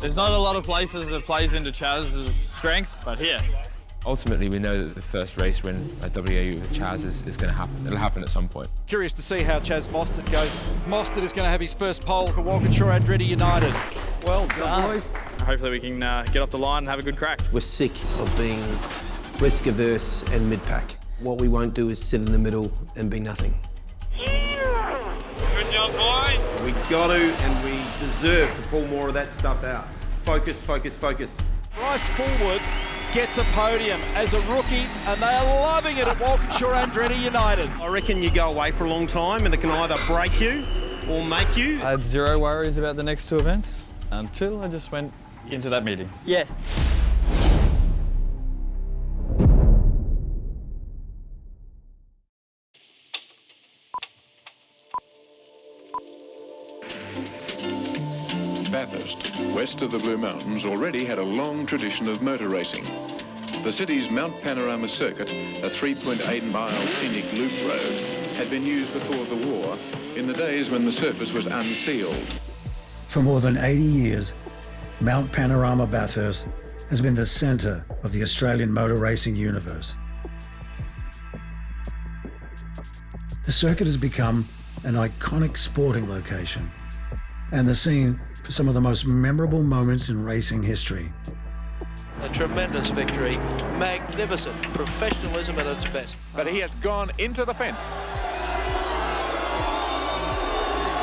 There's not a lot of places that plays into Chaz's strengths, but here. Ultimately, we know that the first race win at WAU with Chaz is going to happen. It'll happen at some point. Curious to see how Chaz Mostert goes. Mostert is going to have his first pole for Walkinshaw Andretti United. Well done. Hopefully we can get off the line and have a good crack. We're sick of being risk-averse and mid-pack. What we won't do is sit in the middle and be nothing. Good job, boys. We got to and we deserve to pull more of that stuff out. Focus, focus, focus. Bryce Fullwood gets a podium as a rookie, and they are loving it at Walkinshaw Andretti United. I reckon you go away for a long time and it can either break you or make you. I had zero worries about the next two events until I just went into that meeting. Yes. Bathurst, west of the Blue Mountains, already had a long tradition of motor racing. The city's Mount Panorama Circuit, a 3.8-mile scenic loop road, had been used before the war, in the days when the surface was unsealed. For more than 80 years, Mount Panorama Bathurst has been the centre of the Australian motor racing universe. The circuit has become an iconic sporting location and the scene for some of the most memorable moments in racing history. A tremendous victory, magnificent, professionalism at its best. But he has gone into the fence.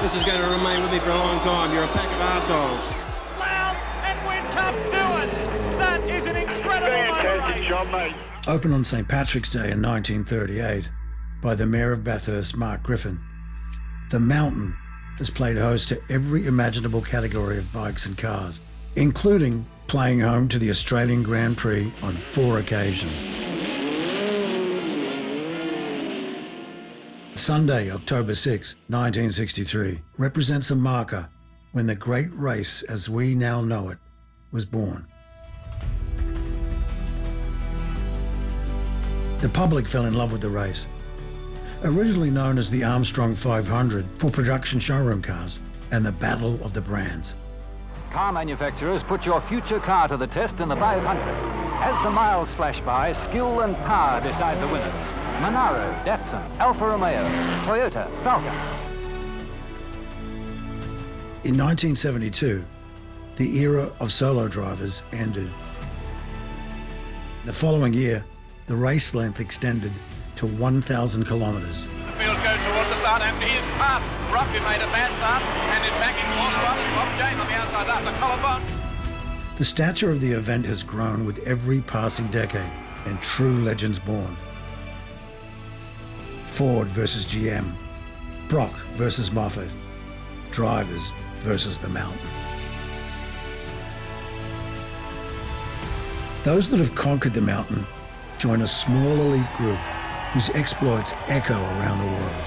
This is going to remain with me for a long time. You're a pack of assholes. Lowndes and Windcup do it. That is an incredible motor race. Job, mate. Opened on St. Patrick's Day in 1938 by the Mayor of Bathurst, Mark Griffin, the Mountain has played host to every imaginable category of bikes and cars, including playing home to the Australian Grand Prix on 4 occasions. Sunday, October 6, 1963, represents a marker when the great race, as we now know it, was born. The public fell in love with the race. Originally known as the Armstrong 500 for production showroom cars and the Battle of the Brands. Car manufacturers put your future car to the test in the 500. As the miles flash by, skill and power decide the winners. Monaro, Datsun, Alfa Romeo, Toyota, Falcon. In 1972, the era of solo drivers ended. The following year, the race length extended to 1,000 kilometres. The field goes towards the start, and here's Hart. Ruffy made a bad start, and is backing Bob Jane on the outside after Collarbone. The stature of the event has grown with every passing decade, and true legends born. Ford versus GM, Brock versus Moffat, drivers versus the Mountain. Those that have conquered the Mountain join a small elite group whose exploits echo around the world.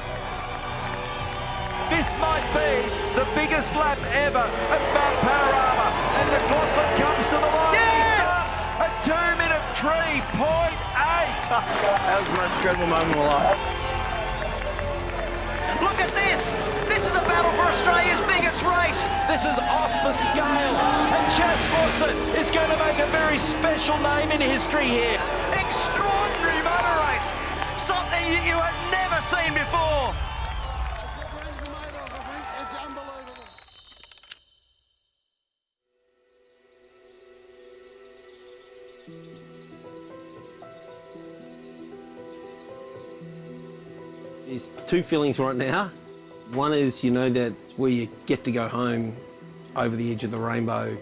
This might be the biggest lap ever at Mount Panorama, and the Gauntlet comes to the line. Yes! A 2-minute 3.8. That was the most incredible moment of my life. Look at this! This is a battle for Australia's biggest race. This is off the scale, and Chaz Mostert is going to make a very special name in history here. Extraordinary motor race. Something you have never seen before. There's two feelings right now. One is, you know, that's where you get to go home over the edge of the rainbow.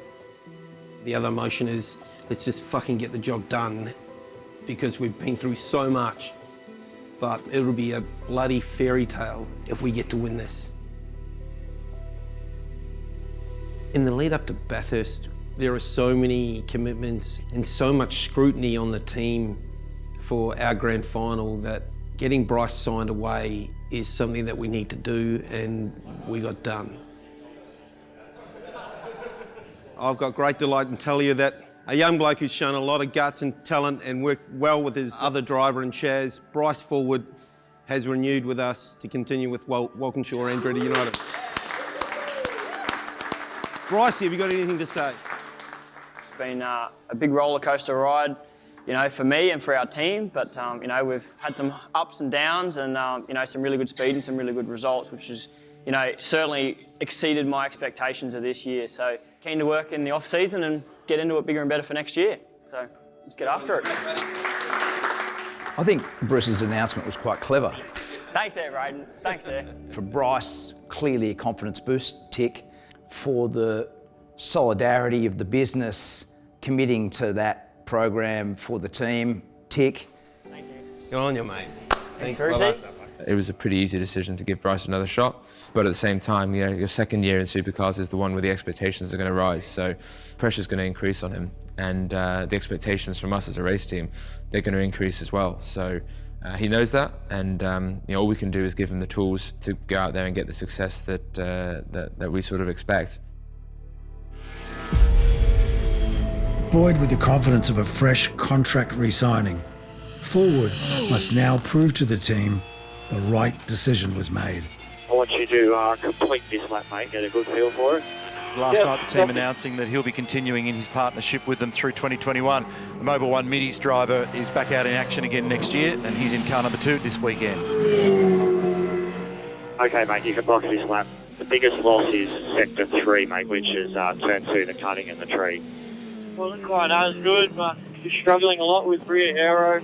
The other emotion is, let's just fucking get the job done because we've been through so much. But it'll be a bloody fairy tale if we get to win this. In the lead up to Bathurst, there are so many commitments and so much scrutiny on the team for our grand final that getting Bryce signed away is something that we need to do, and we got done. I've got great delight in telling you that a young bloke who's shown a lot of guts and talent and worked well with his other driver in Chaz, Bryce Fullwood, has renewed with us to continue with Walkinshaw Andretti United. Bryce, have you got anything to say? been a big roller coaster ride, you know, for me and for our team. But you know, we've had some ups and downs, and you know, some really good speed and some really good results, which is, you know, certainly exceeded my expectations of this year. So keen to work in the off season and get into it bigger and better for next year. So let's get after it. I think Bruce's announcement was quite clever. Thanks there, Braden. Thanks there. For Bryce, clearly a confidence boost, tick. For the solidarity of the business, committing to that program for the team, tick. Thank you. Good on you, mate. Thanks, Brucey. It was a pretty easy decision to give Bryce another shot, but at the same time, you know, your second year in Supercars is the one where the expectations are going to rise, so pressure's going to increase on him, and the expectations from us as a race team, they're going to increase as well. So he knows that, and you know, all we can do is give him the tools to go out there and get the success that we sort of expect. Buoyed with the confidence of a fresh contract re-signing, Fullwood must now prove to the team the right decision was made. I want you to complete this lap, mate, get a good feel for it. Last night, the team announcing that he'll be continuing in his partnership with them through 2021. The Mobil 1 Middies driver is back out in action again next year, and he's in car number 2 this weekend. Okay, mate, you can box this lap. The biggest loss is sector 3, mate, which is turn 2, the cutting and the tree. Wasn't quite as good, but just struggling a lot with rear aero.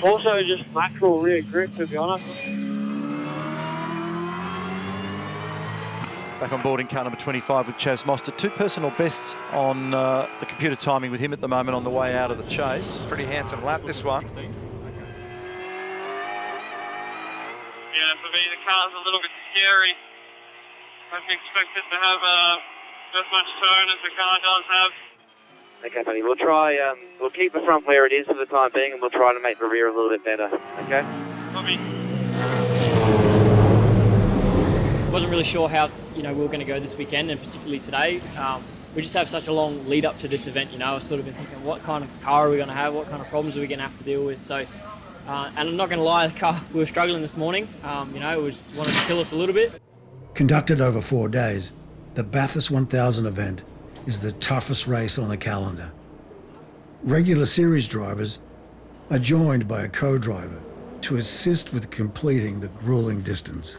Also just mackerel rear grip, to be honest. Back on board in car number 25 with Chaz Mostert. 2 personal bests on the computer timing with him at the moment on the way out of the chase. Pretty handsome lap, this one. Yeah, for me, the car's a little bit scary. I didn't expect it to have as much turn as the car does have. Okay, buddy, we'll try, we'll keep the front where it is for the time being, and we'll try to make the rear a little bit better, okay? Copy. Wasn't really sure how, you know, we were going to go this weekend, and particularly today. We just have such a long lead up to this event, you know. I've sort of been thinking, what kind of car are we going to have? What kind of problems are we going to have to deal with? So, and I'm not going to lie, the car, we were struggling this morning. You know, it was wanted to kill us a little bit. Conducted over 4 days, the Bathurst 1000 event is the toughest race on the calendar. Regular series drivers are joined by a co-driver to assist with completing the grueling distance.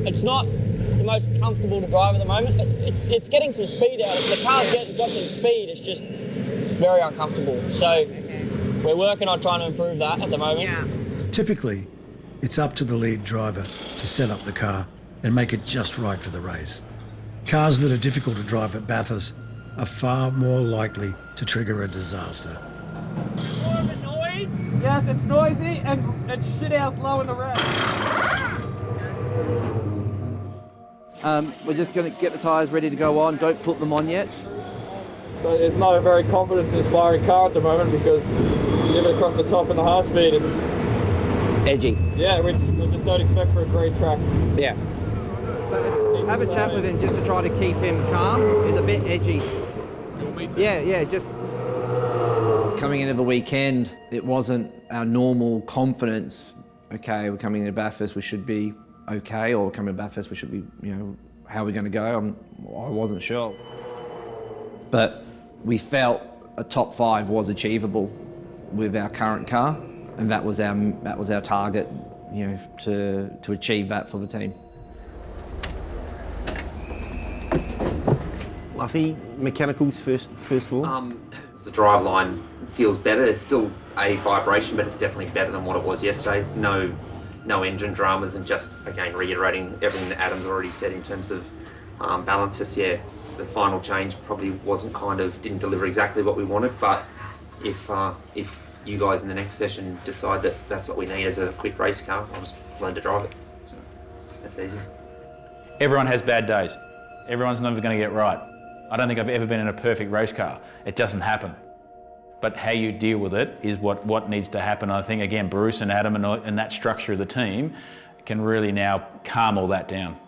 It's not the most comfortable to drive at the moment. It's getting some speed out of it. The car's got some speed, it's just very uncomfortable. So we're working on trying to improve that at the moment. Yeah. Typically, it's up to the lead driver to set up the car and make it just right for the race. Cars that are difficult to drive at Bathurst are far more likely to trigger a disaster. More of a noise? Yes, it's noisy and shithouse low in the rev. We're just going to get the tyres ready to go on. Don't put them on yet. But it's not a very confidence-inspiring car at the moment because even across the top in the high speed, it's edgy. Yeah, we just don't expect for a great track. Yeah. Have a chat with him just to try to keep him calm. He's a bit edgy. Yeah, just... Coming into the weekend, it wasn't our normal confidence. Okay, we're coming into Bathurst, we should be okay, or coming to Bathurst, we should be, you know, how are we going to go? I wasn't sure. But we felt a top 5 was achievable with our current car, and that was our target, you know, to achieve that for the team. Luffy, mechanicals first of all. The drive line feels better. There's still a vibration, but it's definitely better than what it was yesterday. No engine dramas, and just again reiterating everything that Adam's already said in terms of balance. Just the final change probably didn't deliver exactly what we wanted, but if you guys in the next session decide that that's what we need as a quick race car, I'll just learn to drive it. So that's easy. Everyone has bad days. Everyone's never going to get it right. I don't think I've ever been in a perfect race car. It doesn't happen. But how you deal with it is what needs to happen. I think, again, Bruce and Adam and that structure of the team can really now calm all that down.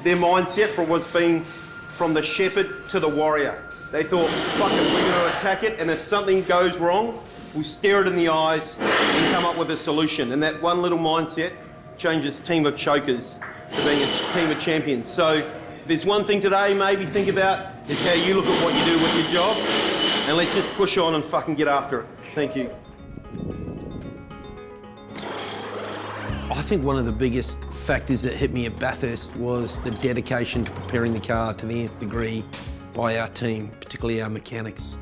Their mindset was being from the shepherd to the warrior. They thought, fuck it, we're going to attack it, and if something goes wrong, we'll stare it in the eyes and come up with a solution. And that one little mindset changes team of chokers to being a team of champions. So there's one thing today maybe think about, is how you look at what you do with your job. And let's just push on and fucking get after it. Thank you. I think one of the biggest factors that hit me at Bathurst was the dedication to preparing the car to the nth degree by our team, particularly our mechanics.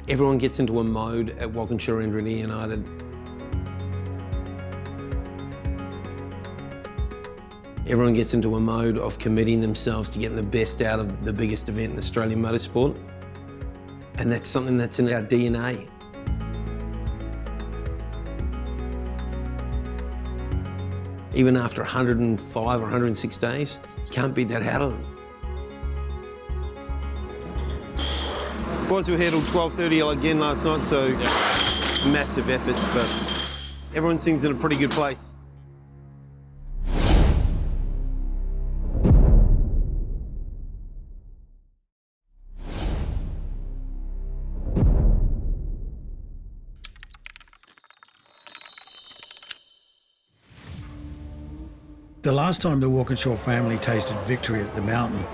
Everyone gets into a mode at Walkinshaw Andretti United. Everyone gets into a mode of committing themselves to getting the best out of the biggest event in Australian motorsport. And that's something that's in our DNA. Even after 105 or 106 days, you can't beat that out of them. Boys were here till 12:30 again last night, so massive efforts, but everyone seems in a pretty good place. The last time the Walkinshaw family tasted victory at the mountain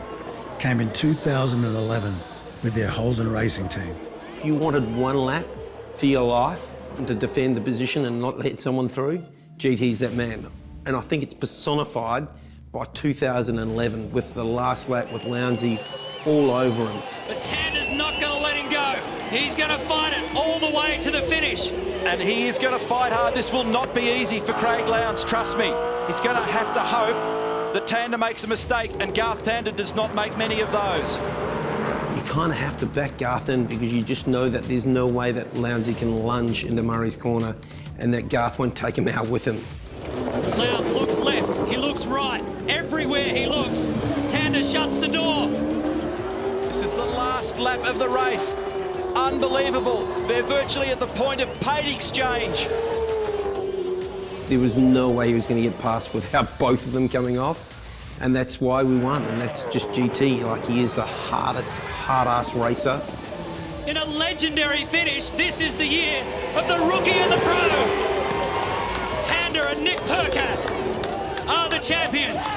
came in 2011 with their Holden Racing team. If you wanted one lap for your life and to defend the position and not let someone through, GT's that man. And I think it's personified by 2011 with the last lap with Lowndesy all over him. But Tander's not going to let him go. He's going to fight it all the way to the finish. And he is going to fight hard. This will not be easy for Craig Lowndes, trust me. He's going to have to hope that Tander makes a mistake, and Garth Tander does not make many of those. You kind of have to back Garth in because you just know that there's no way that Lowndesy can lunge into Murray's corner and that Garth won't take him out with him. Lowndes looks left, he looks right. Everywhere he looks, Tander shuts the door. This is the last lap of the race. Unbelievable. They're virtually at the point of paid exchange. There was no way he was going to get past without both of them coming off. And that's why we won, and that's just GT. Like, he is the hardest, hard-ass racer. In a legendary finish, this is the year of the rookie and the pro. Tander and Nick Percat are the champions.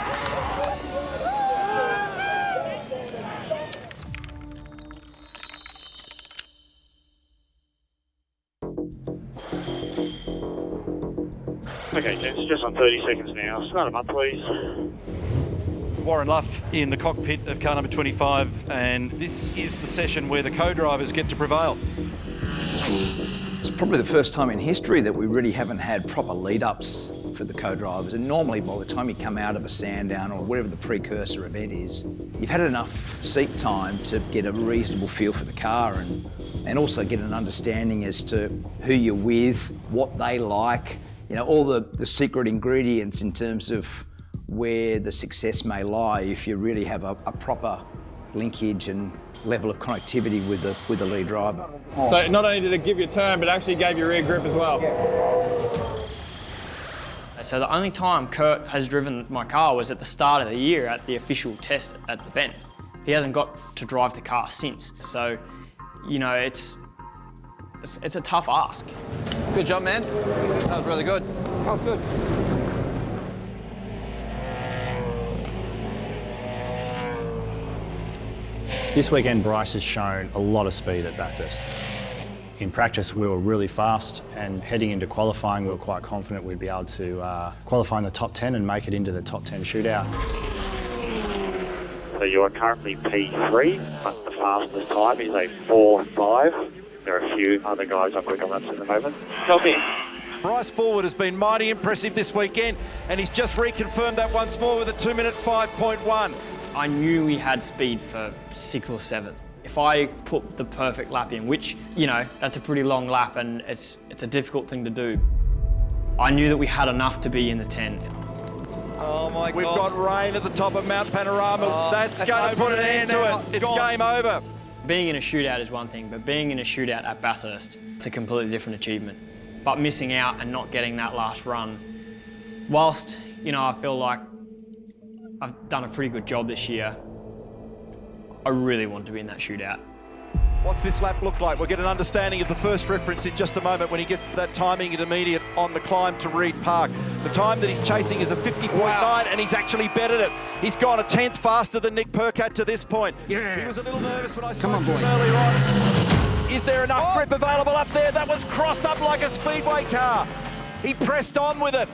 Okay, gents, just on 30 seconds now. Start them up, please. Warren Luff in the cockpit of car number 25, and this is the session where the co-drivers get to prevail. It's probably the first time in history that we really haven't had proper lead-ups for the co-drivers, and normally by the time you come out of a Sandown or whatever the precursor event is, you've had enough seat time to get a reasonable feel for the car and also get an understanding as to who you're with, what they like, you know, all the secret ingredients in terms of where the success may lie if you really have a proper linkage and level of connectivity with the lead driver. So not only did it give you a turn, but actually gave you rear grip as well. So the only time Kurt has driven my car was at the start of the year at the official test at the Bend. He hasn't got to drive the car since. So, you know, it's a tough ask. Good job, man. That was really good. That was good. This weekend, Bryce has shown a lot of speed at Bathurst. In practice, we were really fast, and heading into qualifying, we were quite confident we'd be able to qualify in the top 10 and make it into the top 10 shootout. So you are currently P3, but the fastest time is a 4.5. There are a few other guys on quicker laps at the moment. Copy. Bryce Fullwood has been mighty impressive this weekend, and he's just reconfirmed that once more with a 2-minute 5.1. I knew we had speed for 6th or 7th. If I put the perfect lap in, which, you know, that's a pretty long lap and it's a difficult thing to do, I knew that we had enough to be in the 10. Oh my God. We've got rain at the top of Mount Panorama. That's going to put an end to it. It's game over. Being in a shootout is one thing, but being in a shootout at Bathurst, it's a completely different achievement. But missing out and not getting that last run, whilst, you know, I feel like I've done a pretty good job this year, I really want to be in that shootout. What's this lap look like? We'll get an understanding of the first reference in just a moment when he gets to that timing intermediate on the climb to Reed Park. The time that he's chasing is a 50.9, and he's actually bettered it. He's gone a 10th faster than Nick Percat to this point. Yeah. He was a little nervous when I spoke to him earlier on. Is there enough grip available up there? That was crossed up like a speedway car. He pressed on with it.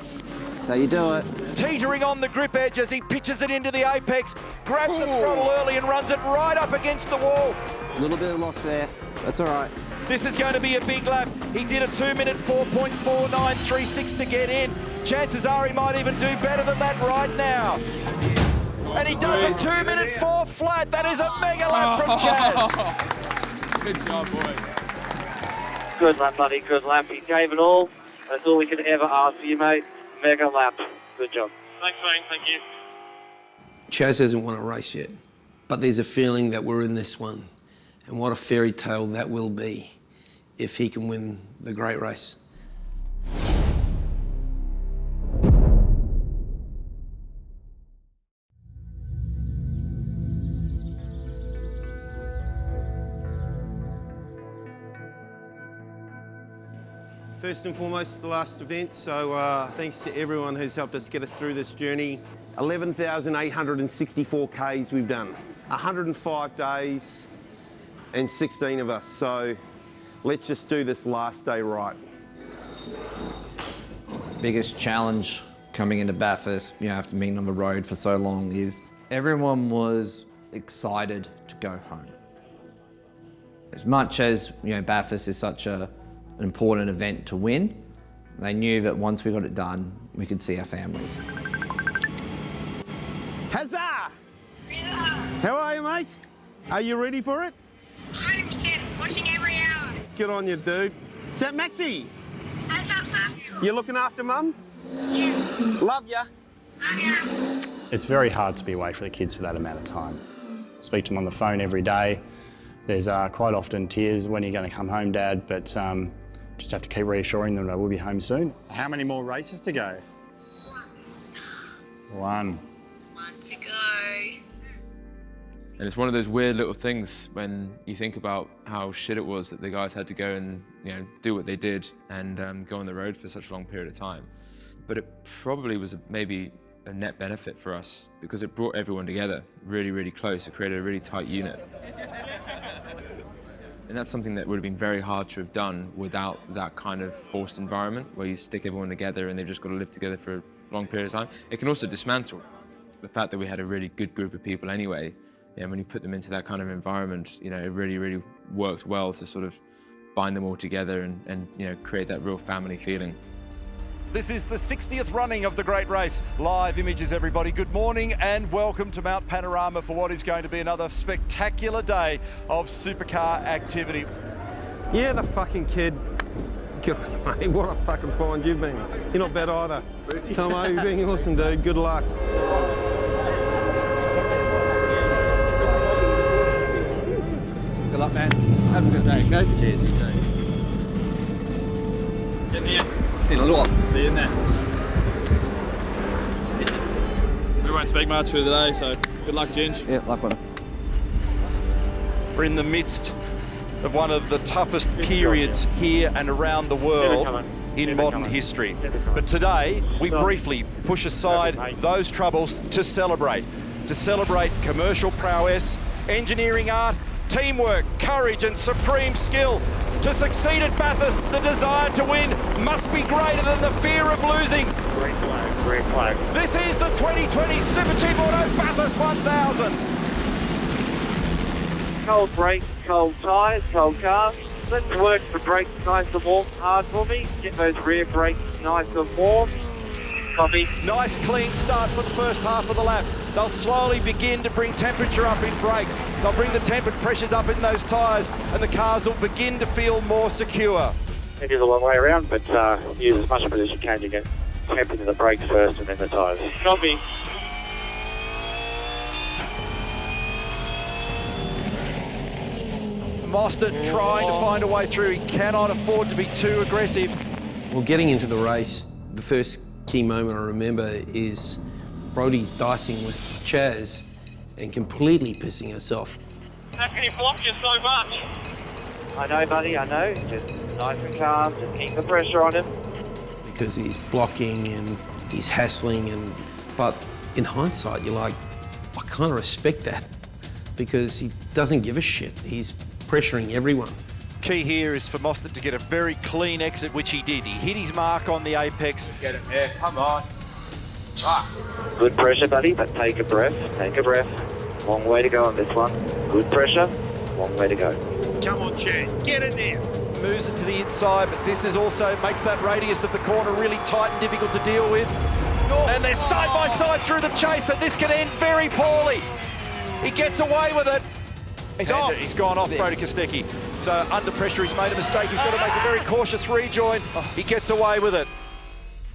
That's how you do it. Teetering on the grip edge as he pitches it into the apex, grabs the throttle early and runs it right up against the wall. A little bit of loss there. That's all right. This is going to be a big lap. He did a 2-minute 4.4936 to get in. Chances are he might even do better than that right now. And he does a 2-minute 4 flat. That is a mega lap from Chaz. Good job, boy. Good lap, buddy, good lap. You gave it all. That's all we could ever ask for you, mate. Mega lap. Good job. Thanks, mate. Thank you. Chaz hasn't won a race yet, but there's a feeling that we're in this one. And what a fairy tale that will be if he can win the great race. First and foremost, the last event, so thanks to everyone who's helped us get us through this journey. 11,864 Ks we've done, 105 days and 16 of us, so let's just do this last day right. Biggest challenge coming into Bathurst, after being on the road for so long, is everyone was excited to go home. As much as Bathurst is such an important event to win, they knew that once we got it done, we could see our families. Huzzah! How are you, mate? Are you ready for it? 100%, watching every hour. Good on you, dude. Is that Maxie? What's up, son? You looking after Mum? Yes. Love ya. It's very hard to be away from the kids for that amount of time. Speak to them on the phone every day. There's quite often tears, when are you going to come home, Dad? But just have to keep reassuring them that we'll be home soon. How many more races to go? One. One to go. And it's one of those weird little things when you think about how shit it was that the guys had to go and do what they did and go on the road for such a long period of time. But it probably was maybe a net benefit for us because it brought everyone together really, really close. It created a really tight unit. And that's something that would have been very hard to have done without that kind of forced environment where you stick everyone together and they've just got to live together for a long period of time. It can also dismantle the fact that we had a really good group of people anyway. When you put them into that kind of environment, it really, really worked well to sort of bind them all together and create that real family feeling. This is the 60th running of the great race. Live images, everybody. Good morning and welcome to Mount Panorama for what is going to be another spectacular day of supercar activity. Yeah, the fucking kid. Good on you, mate. What a fucking find you've been. You're not bad either. Tomo, you're being awesome, dude. Good luck. Good luck, man. Have a good day, okay? Cheers, you too. Get in here. See you in a little while. See you in there. We won't speak much for today, so good luck, Ginge. Yeah, luck with it. We're in the midst of one of the toughest periods here and around the world in modern history. But today, we briefly push aside those troubles to celebrate commercial prowess, engineering art, teamwork, courage and supreme skill. To succeed at Bathurst, the desire to win must be greater than the fear of losing. Green flag, green flag. This is the 2020 Supercheap Auto Bathurst 1000. Cold brakes, cold tyres, cold cars. Let's work the brakes nice and warm, hard for me. Get those rear brakes nice and warm. Copy. Nice clean start for the first half of the lap. They'll slowly begin to bring temperature up in brakes. They'll bring the tempered pressures up in those tyres and the cars will begin to feel more secure. It is a long way around, but use as much of it as you can to get temp into the brakes first and then the tyres. Copy. Mostert trying to find a way through. He cannot afford to be too aggressive. Well, getting into the race, the first key moment I remember is Brodie's dicing with Chaz and completely pissing us off. How can he block you so much? I know, buddy, I know. Just nice and calm, just keep the pressure on him. Because he's blocking and he's hassling, but in hindsight, you're like, I kind of respect that because he doesn't give a shit. He's pressuring everyone. Key here is for Mostert to get a very clean exit, which he did. He hit his mark on the apex. Get him there, come on. Good pressure, buddy, but take a breath, take a breath. Long way to go on this one. Good pressure, long way to go. Come on, Chaz, get in there. Moves it to the inside, but this is also makes that radius of the corner really tight and difficult to deal with. And they're side by side through the chase, and this could end very poorly. He gets away with it. He's gone off, Brody Kostecki. So under pressure, he's made a mistake. He's got to make a very cautious rejoin. He gets away with it.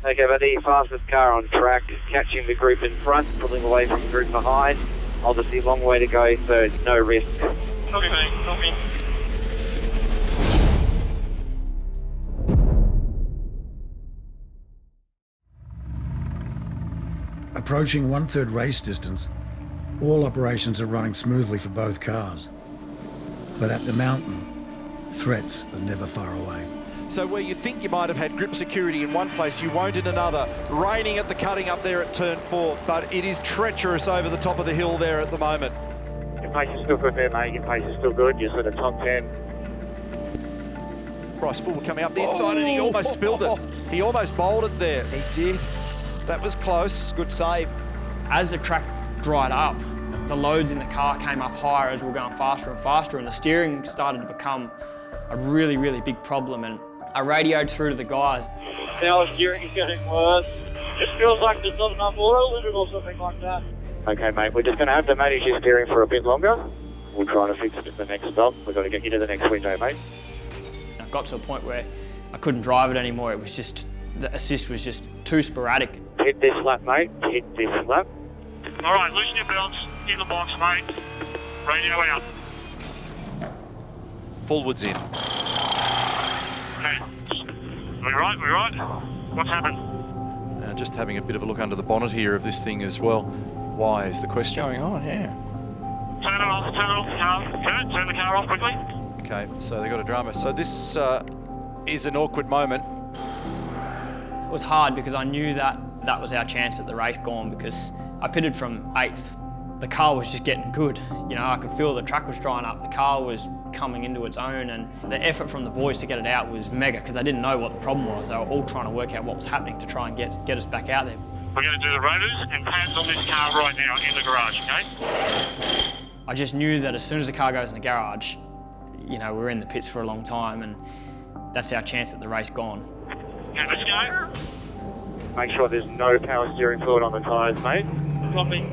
Okay, buddy, fastest car on track, catching the group in front, pulling away from the group behind. Obviously, long way to go, so no risk. Copy, mate, copy. Approaching 1/3 race distance, all operations are running smoothly for both cars. But at the mountain, threats are never far away. So where you think you might have had grip security in one place, you won't in another. Raining at the cutting up there at turn 4, but it is treacherous over the top of the hill there at the moment. Your pace is still good there, mate. Your pace is still good. You're sort of top 10. Bryce Fullwood coming up the inside and he almost spilled it. He almost bowled it there. He did. That was close. Good save. As the track dried up, the loads in the car came up higher as we were going faster and faster, and the steering started to become a really, really big problem. And I radioed through to the guys. Power steering is getting worse. It feels like there's not enough oil in it or something like that. Okay, mate, we're just going to have to manage your steering for a bit longer. We'll try to fix it at the next stop. We've got to get you to the next window, mate. I got to a point where I couldn't drive it anymore. It was just, the assist was just too sporadic. Hit this lap, mate. Hit this lap. All right, loosen your belts, in the box, mate. Radio out. Fullwood's in. Okay. We right? What's happened? Just having a bit of a look under the bonnet here of this thing as well. Why is the question? What's going on, yeah. Turn it off the car. Turn the car off quickly. Okay, so they got a drama. So this is an awkward moment. It was hard because I knew that that was our chance at the race gone, because I pitted from 8th. The car was just getting good. You know, I could feel the track was drying up. The car was coming into its own, and the effort from the boys to get it out was mega, because they didn't know what the problem was. They were all trying to work out what was happening to try and get us back out there. We're going to do the rotors and pads on this car right now in the garage, okay? I just knew that as soon as the car goes in the garage, you know, we're in the pits for a long time, and that's our chance at the race gone. Okay, let's go. Make sure there's no power steering fluid on the tyres, mate. Copy.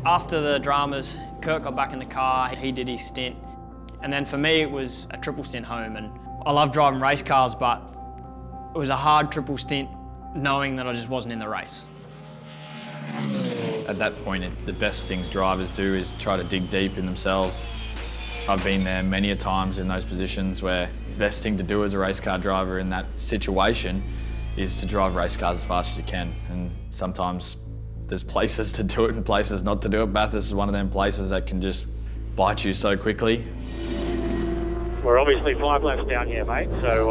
After the dramas, Kirk got back in the car, he did his stint. And then for me, it was a triple stint home. And I love driving race cars, but it was a hard triple stint knowing that I just wasn't in the race. At that point, the best things drivers do is try to dig deep in themselves. I've been there many a times in those positions where the best thing to do as a race car driver in that situation is to drive race cars as fast as you can. And sometimes there's places to do it and places not to do it. Bathurst is one of them places that can just bite you so quickly. We're obviously 5 laps down here, mate, so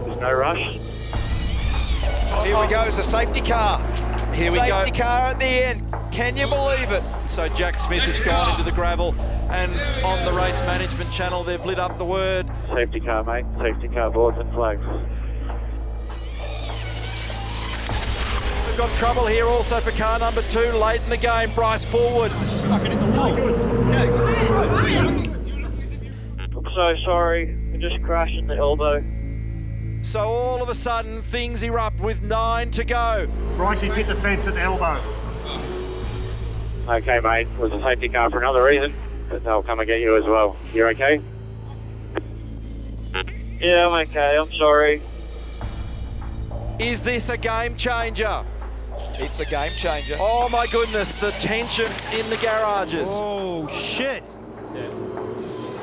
there's no rush. Here we go, it's a safety car. Here we go. Safety car at the end. Can you believe it? So Jack Smith has gone into the gravel, and on the race management channel, they've lit up the word. Safety car, mate. Safety car boards and flags. We've got trouble here also for car number 2 late in the game, Bryce Fullwood. I'm so sorry. I just crashed in the elbow. So all of a sudden, things erupt with 9 to go. Brycey's hit the fence at the elbow. Okay, mate. It was a safety car for another reason, but they'll come and get you as well. You're okay? Yeah, I'm okay. I'm sorry. Is this a game changer? It's a game changer. Oh my goodness, the tension in the garages. Oh shit! Yeah.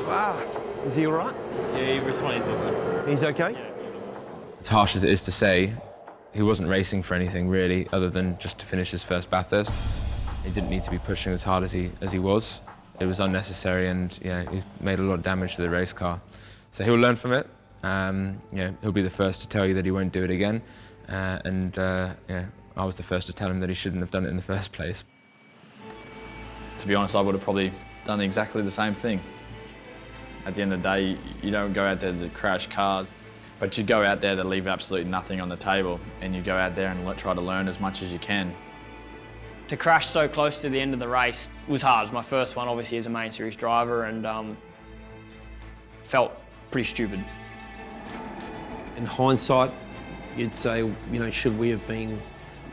Wow. Is he all right? Yeah, he responded to it. He's okay? Yeah. As harsh as it is to say, he wasn't racing for anything really, other than just to finish his first Bathurst. He didn't need to be pushing as hard as he was. It was unnecessary, and you know, he made a lot of damage to the race car. So he'll learn from it. You know, he'll be the first to tell you that he won't do it again. You know, I was the first to tell him that he shouldn't have done it in the first place. To be honest, I would have probably done exactly the same thing. At the end of the day, you don't go out there to crash cars, but you go out there to leave absolutely nothing on the table, and you go out there and try to learn as much as you can. To crash so close to the end of the race was hard. It was my first one, obviously, as a main series driver, and felt pretty stupid. In hindsight, you'd say, you know, should we have been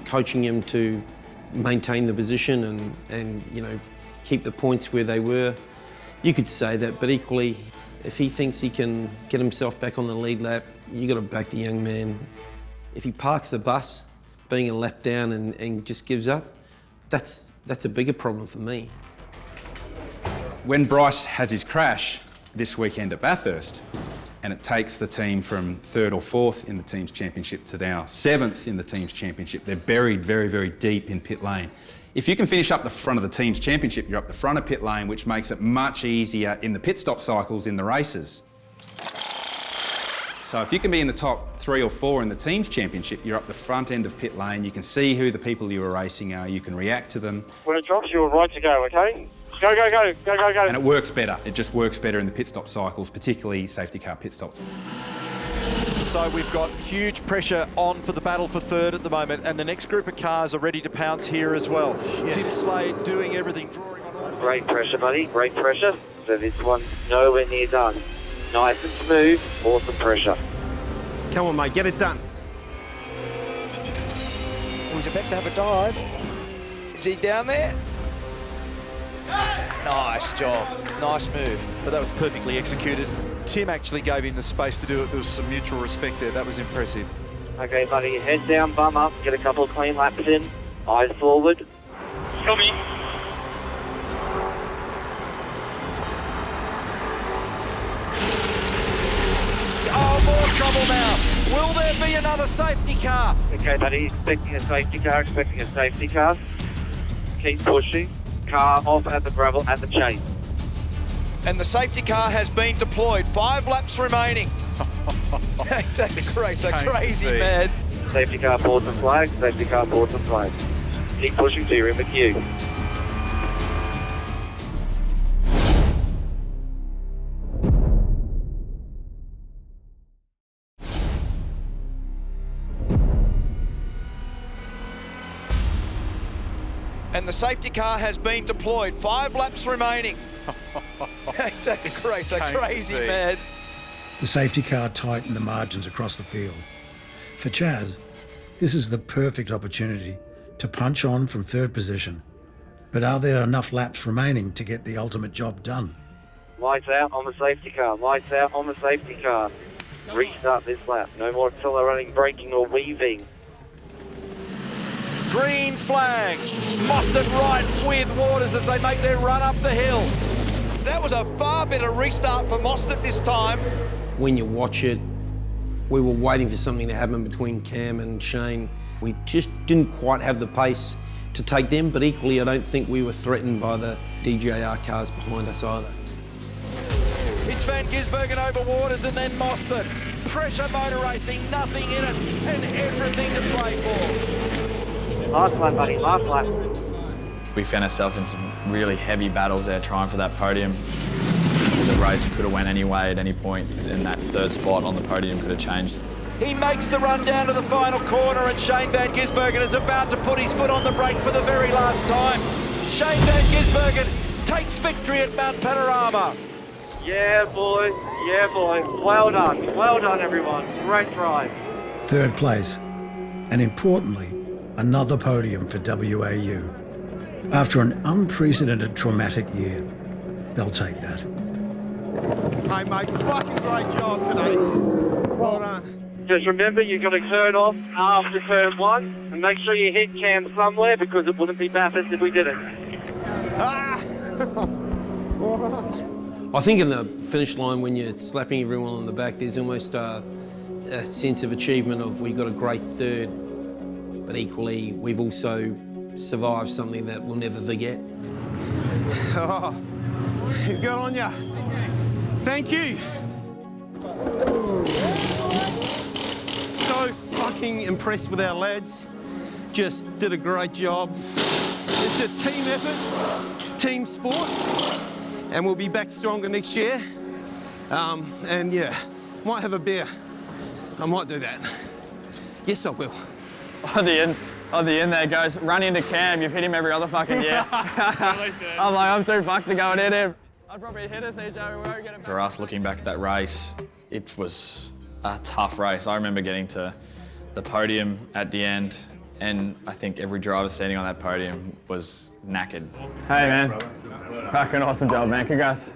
coaching him to maintain the position and you know, keep the points where they were? You could say that, but equally, if he thinks he can get himself back on the lead lap, you got to back the young man. If he parks the bus, being a lap down and just gives up, that's a bigger problem for me. When Bryce has his crash this weekend at Bathurst, and it takes the team from 3rd or 4th in the team's championship to now 7th in the team's championship, they're buried very, very deep in pit lane. If you can finish up the front of the team's championship, you're up the front of pit lane, which makes it much easier in the pit stop cycles in the races. So if you can be in the top 3 or 4 in the team's championship, you're up the front end of pit lane, you can see who the people you are racing are, you can react to them. When it drops, you're right to go, okay? Go, go, go, go, go, go. And it works better. It just works better in the pit stop cycles, particularly safety car pit stops. So we've got huge pressure on for the battle for 3rd at the moment, and the next group of cars are ready to pounce here as well. Yes. Tim Slade doing everything, drawing on all. Great pressure, buddy, great pressure. So this one's nowhere near done. Nice and smooth, awesome pressure. Come on, mate, get it done. Oh, he's about to have a dive. Is he down there? Nice job, nice move. But that was perfectly executed. Tim actually gave him the space to do it. There was some mutual respect there. That was impressive. Okay, buddy, head down, bum up, get a couple of clean laps in, eyes forward. Coming. Oh, more trouble now. Will there be another safety car? Okay, buddy, expecting a safety car, expecting a safety car. Keep pushing. Car off at the gravel at the chase. And the safety car has been deployed. 5 laps remaining. That's a crazy man. Safety car boards and flags, safety car boards and flags. Keep pushing till you're in the queue. And the safety car has been deployed. 5 laps remaining. That's a crazy man. The safety car tightened the margins across the field. For Chaz, this is the perfect opportunity to punch on from 3rd position. But are there enough laps remaining to get the ultimate job done? Lights out on the safety car, lights out on the safety car. Restart this lap, no more accelerating, braking or weaving. Green flag. Mostert right with Waters as they make their run up the hill. That was a far better restart for Mostert this time. When you watch it, we were waiting for something to happen between Cam and Shane. We just didn't quite have the pace to take them, but equally I don't think we were threatened by the DJR cars behind us either. It's Van Gisbergen over Waters and then Mostert. Pressure motor racing, nothing in it, and everything to play for. Last lap, buddy, last lap. We found ourselves in some really heavy battles there trying for that podium. The race could have went any way at any point, and that 3rd spot on the podium could have changed. He makes the run down to the final corner, and Shane Van Gisbergen is about to put his foot on the brake for the very last time. Shane Van Gisbergen takes victory at Mount Panorama. Yeah, boys, yeah, boys. Well done, everyone. Great try. 3rd place, and importantly, another podium for WAU. After an unprecedented traumatic year, they'll take that. Hey, mate, fucking great job today. Well done. Just remember, you've got to turn off after turn 1 and make sure you hit Cam somewhere because it wouldn't be Bathurst if we didn't. I think in the finish line, when you're slapping everyone on the back, there's almost a sense of achievement of we got a great 3rd, but equally we've also survived something that we'll never forget. Oh, good on ya. Thank you. So fucking impressed with our lads. just did a great job. It's a team effort, team sport, and we'll be back stronger next year. And yeah, might have a beer. I might do that. Yes, I will. On the end there goes, run into Cam, you've hit him every other fucking year. I'm like, I'm too fucked to go and hit him. I'd probably hit us, EJ, we won't get him. For us, looking back at that race, it was a tough race. I remember getting to the podium at the end, and I think every driver standing on that podium was knackered. Hey man, fucking awesome job, man, congrats.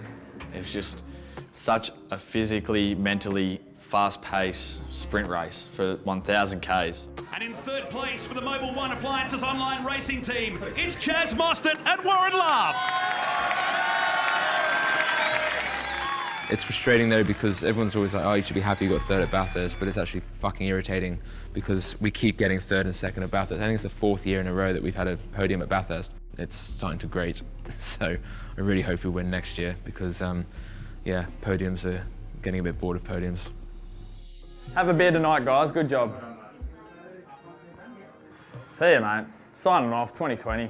It was just such a physically, mentally fast-paced sprint race for 1,000 Ks. And in third place for the Mobile One Appliances online racing team, it's Chaz Mostert and Warren Love. It's frustrating though because everyone's always like, oh, you should be happy you got third at Bathurst, but it's actually fucking irritating because we keep getting third and second at Bathurst. I think it's the 4th year in a row that we've had a podium at Bathurst. It's starting to grate, so I really hope we win next year because, yeah, podiums are getting a bit bored of podiums. Have a beer tonight, guys. Good job. See ya, mate. Signing off, 2020.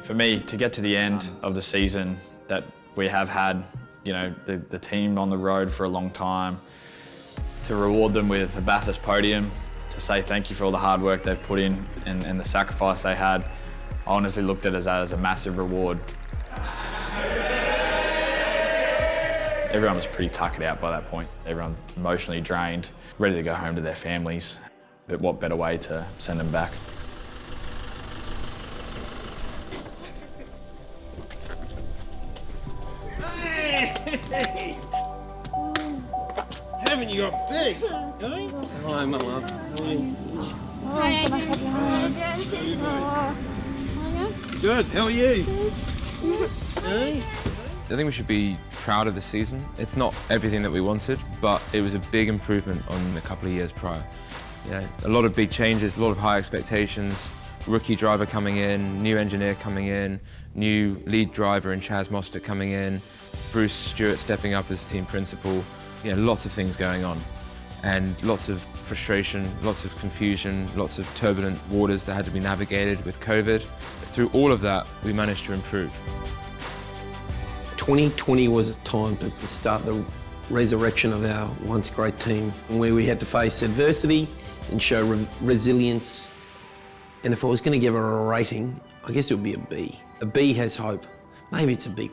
For me, to get to the end of the season that we have had, you know, the team on the road for a long time, to reward them with a Bathurst podium, to say thank you for all the hard work they've put in and the sacrifice they had, I honestly looked at it as a massive reward. Everyone was pretty tuckered out by that point. Everyone emotionally drained, ready to go home to their families. But what better way to send them back? Hey! Haven't you got big? Hi, Mama. Good, how are you? Hey? I think we should be proud of the season. It's not everything that we wanted, but it was a big improvement on a couple of years prior. You know, a lot of big changes, a lot of high expectations, rookie driver coming in, new engineer coming in, new lead driver in Chaz Mostert coming in, Bruce Stewart stepping up as team principal. You know, lots of things going on and lots of frustration, lots of confusion, lots of turbulent waters that had to be navigated with COVID. Through all of that, we managed to improve. 2020 was a time to start the resurrection of our once great team, where we had to face adversity and show resilience. And if I was going to give her a rating, I guess it would be a B. A B has hope. Maybe it's a B+.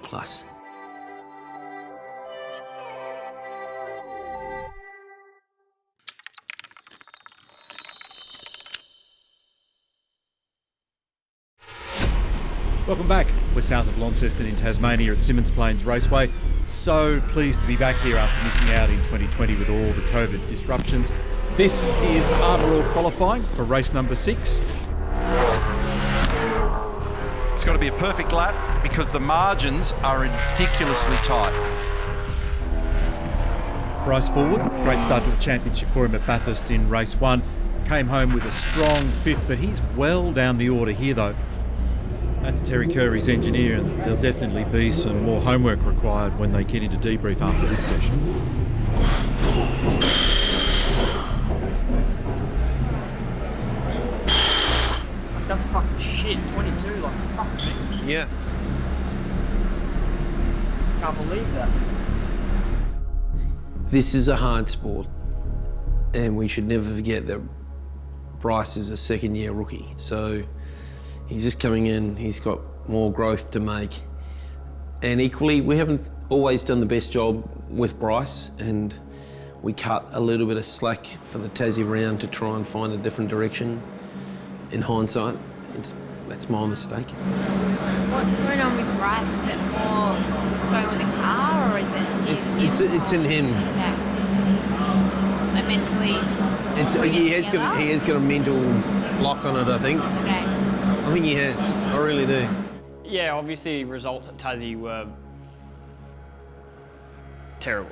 Welcome back. We're south of Launceston in Tasmania at Symonds Plains Raceway. So pleased to be back here after missing out in 2020 with all the COVID disruptions. This is Arbour All qualifying for race number 6. It's got to be a perfect lap because the margins are ridiculously tight. Bryce Fullwood, great start to the championship for him at Bathurst in race 1. Came home with a strong 5th, but he's well down the order here though. That's Terry Curry's engineer, and there'll definitely be some more homework required when they get into debrief after this session. That's fucking shit, 22, like fuck me. Yeah. Can't believe that. This is a hard sport, and we should never forget that Bryce is a second-year rookie. So he's just coming in, he's got more growth to make. And equally, we haven't always done the best job with Bryce, and we cut a little bit of slack for the Tassie round to try and find a different direction. In hindsight, that's my mistake. What's going on with Bryce? Is it more what's going on with the car, or is it It's in him. Okay. Like mentally just He has got a mental lock on it, I think. Okay. I think he has. I really do. Yeah, obviously results at Tassie were terrible.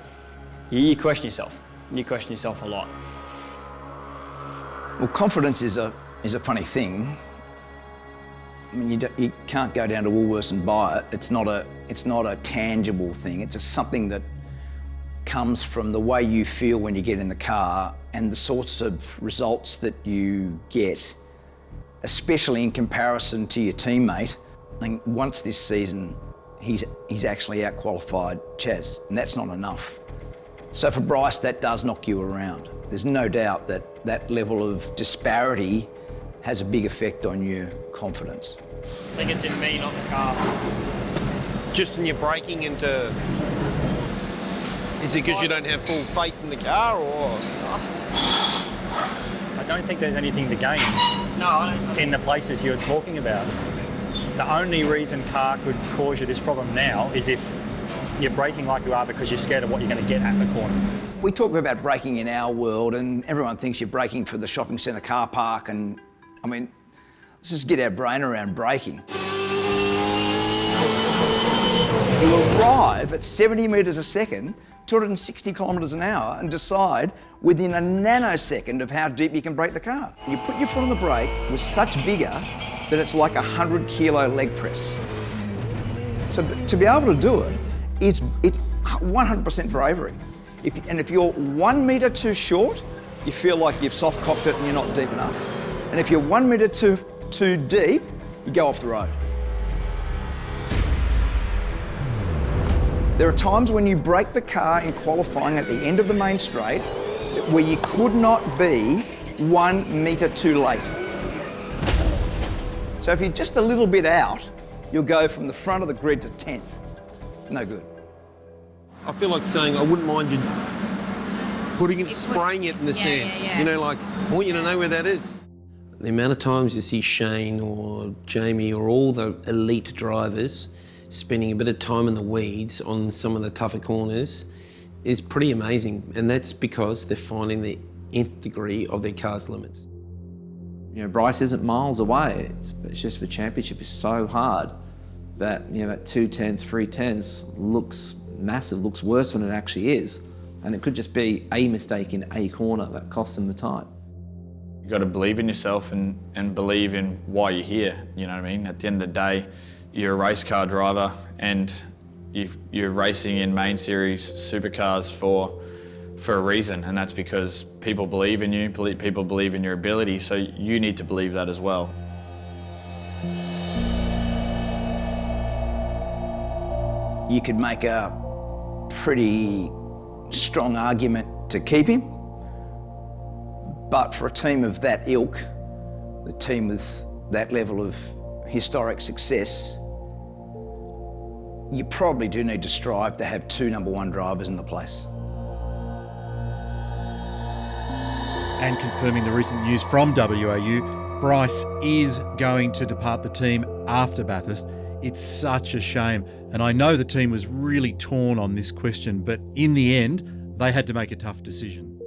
You question yourself. You question yourself a lot. Well, confidence is a funny thing. I mean, you can't go down to Woolworths and buy it. It's not a tangible thing. It's just something that comes from the way you feel when you get in the car and the sorts of results that you get, especially in comparison to your teammate. I think once this season, he's actually out-qualified Chaz, and that's not enough. So for Bryce, that does knock you around. There's no doubt that that level of disparity has a big effect on your confidence. I think it's in me, not the car. Just in your braking into... Is it because you don't have full faith in the car, or...? I don't think there's anything to gain in the places you're talking about. The only reason car could cause you this problem now is if you're braking like you are because you're scared of what you're going to get at the corner. We talk about braking in our world, and everyone thinks you're braking for the shopping centre car park, and I mean, let's just get our brain around braking. You arrive at 70 metres a second, 260 kilometres an hour, and decide within a nanosecond of how deep you can brake the car. You put your foot on the brake with such vigour that it's like a 100-kilo leg press. So to be able to do it, it's 100% bravery. If you're 1 metre too short, you feel like you've soft-cocked it and you're not deep enough. And if you're 1 metre too deep, you go off the road. There are times when you brake the car in qualifying at the end of the main straight where you could not be 1 metre too late. So if you're just a little bit out, you'll go from the front of the grid to 10th. No good. I feel like saying I wouldn't mind you putting it, spraying it in the sand. Yeah. You know, like, I want you to know where that is. The amount of times you see Shane or Jamie or all the elite drivers spending a bit of time in the weeds on some of the tougher corners is pretty amazing. And that's because they're finding the nth degree of their car's limits. You know, Bryce isn't miles away. It's just the championship is so hard that, you know, at 2/10, 3/10 looks massive, looks worse than it actually is. And it could just be a mistake in a corner that costs them the time. You've got to believe in yourself and believe in why you're here, you know what I mean? At the end of the day, you're a race car driver and you're racing in main series supercars for a reason, and that's because people believe in you, people believe in your ability, so you need to believe that as well. You could make a pretty strong argument to keep him, but for a team of that ilk, the team with that level of historic success, you probably do need to strive to have 2 number 1 drivers in the place. And confirming the recent news from WAU, Bryce is going to depart the team after Bathurst. It's such a shame. And I know the team was really torn on this question, but in the end, they had to make a tough decision.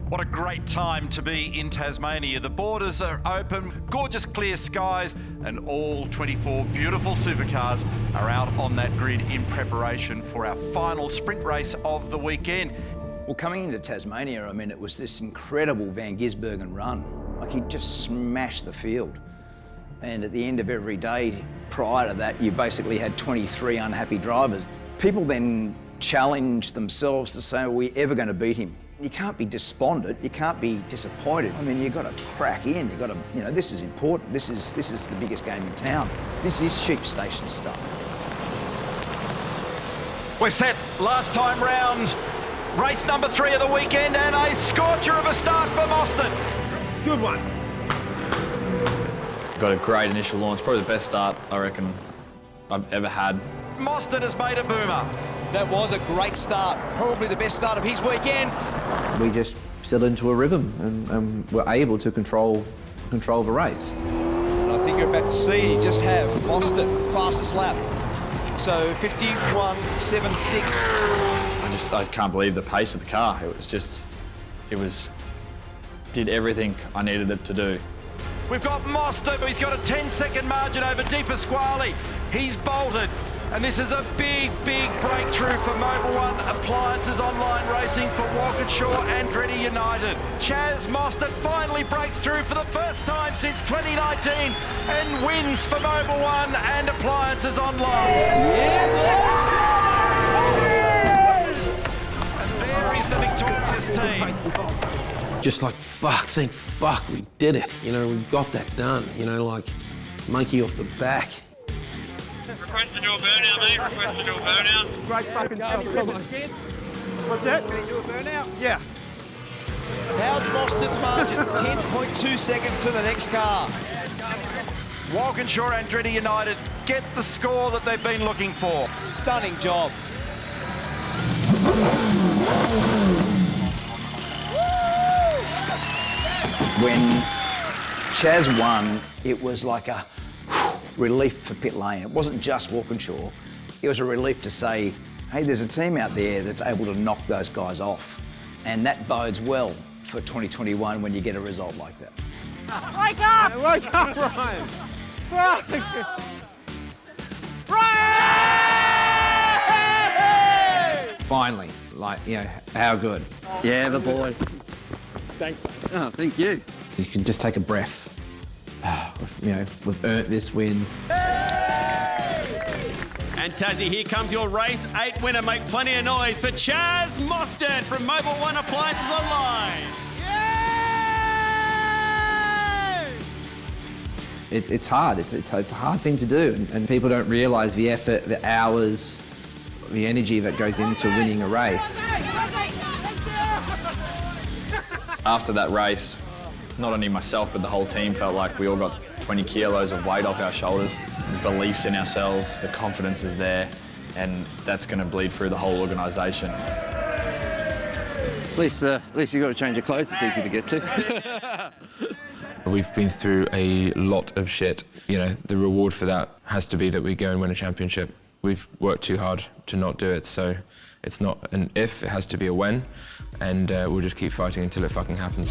What a great time to be in Tasmania. The borders are open, gorgeous clear skies, and all 24 beautiful supercars are out on that grid in preparation for our final sprint race of the weekend. Well, coming into Tasmania, I mean, it was this incredible Van Gisbergen run. Like, he just smashed the field. And at the end of every day prior to that, you basically had 23 unhappy drivers. People then challenged themselves to say, are we ever going to beat him? You can't be despondent, you can't be disappointed. I mean, you've got to crack in, you've got to, you know, this is important. This is the biggest game in town. This is sheep station stuff. We're set, last time round. Race number 3 of the weekend, and a scorcher of a start for Mostert. Good one. Got a great initial launch, probably the best start I reckon I've ever had. Mostert has made a boomer. That was a great start, probably the best start of his weekend. We just settled into a rhythm and were able to control the race. And I think you're about to see just have Mostert fastest lap. So 51.76. I can't believe the pace of the car. Did everything I needed it to do. We've got Mostert, but he's got a 10-second margin over Di Pasquale. He's bolted. And this is a big, big breakthrough for Mobil 1 Appliances Online Racing for Walkinshaw Andretti United. Chaz Mostert finally breaks through for the first time since 2019 and wins for Mobil 1 and Appliances Online. And there is the victorious team. Just like, thank fuck, we did it. You know, we got that done. You know, like, monkey off the back. Request to do a burnout, mate. Request to do a burnout. Great fucking job. Come on. What's that? Can you do a burnout? Yeah. How's Mostert's margin? 10.2 seconds to the next car. Walkinshaw Andretti United get the score that they've been looking for. Stunning job. When Chaz won, it was like a relief for pit lane. It wasn't just Walkinshaw. It was a relief to say, hey, there's a team out there that's able to knock those guys off. And that bodes well for 2021 when you get a result like that. Wake up! Yeah, wake up, Ryan! Ryan! Finally, like, you know, how good? Yeah, the boy. Thanks. Oh, thank you. You can just take a breath. You know, we've earned this win. And Tassie, here comes your race 8 winner. Make plenty of noise for Chaz Mostert from Mobil 1 Appliances Online. It's hard. It's a hard thing to do, and people don't realise the effort, the hours, the energy that goes into winning a race. After that race, not only myself but the whole team felt like we all got 20 kilos of weight off our shoulders. The beliefs in ourselves, the confidence is there, and that's going to bleed through the whole organisation. At least you've got to change your clothes. It's easy to get to. We've been through a lot of shit. You know, the reward for that has to be that we go and win a championship. We've worked too hard to not do it, so it's not an if, it has to be a when, and we'll just keep fighting until it fucking happens.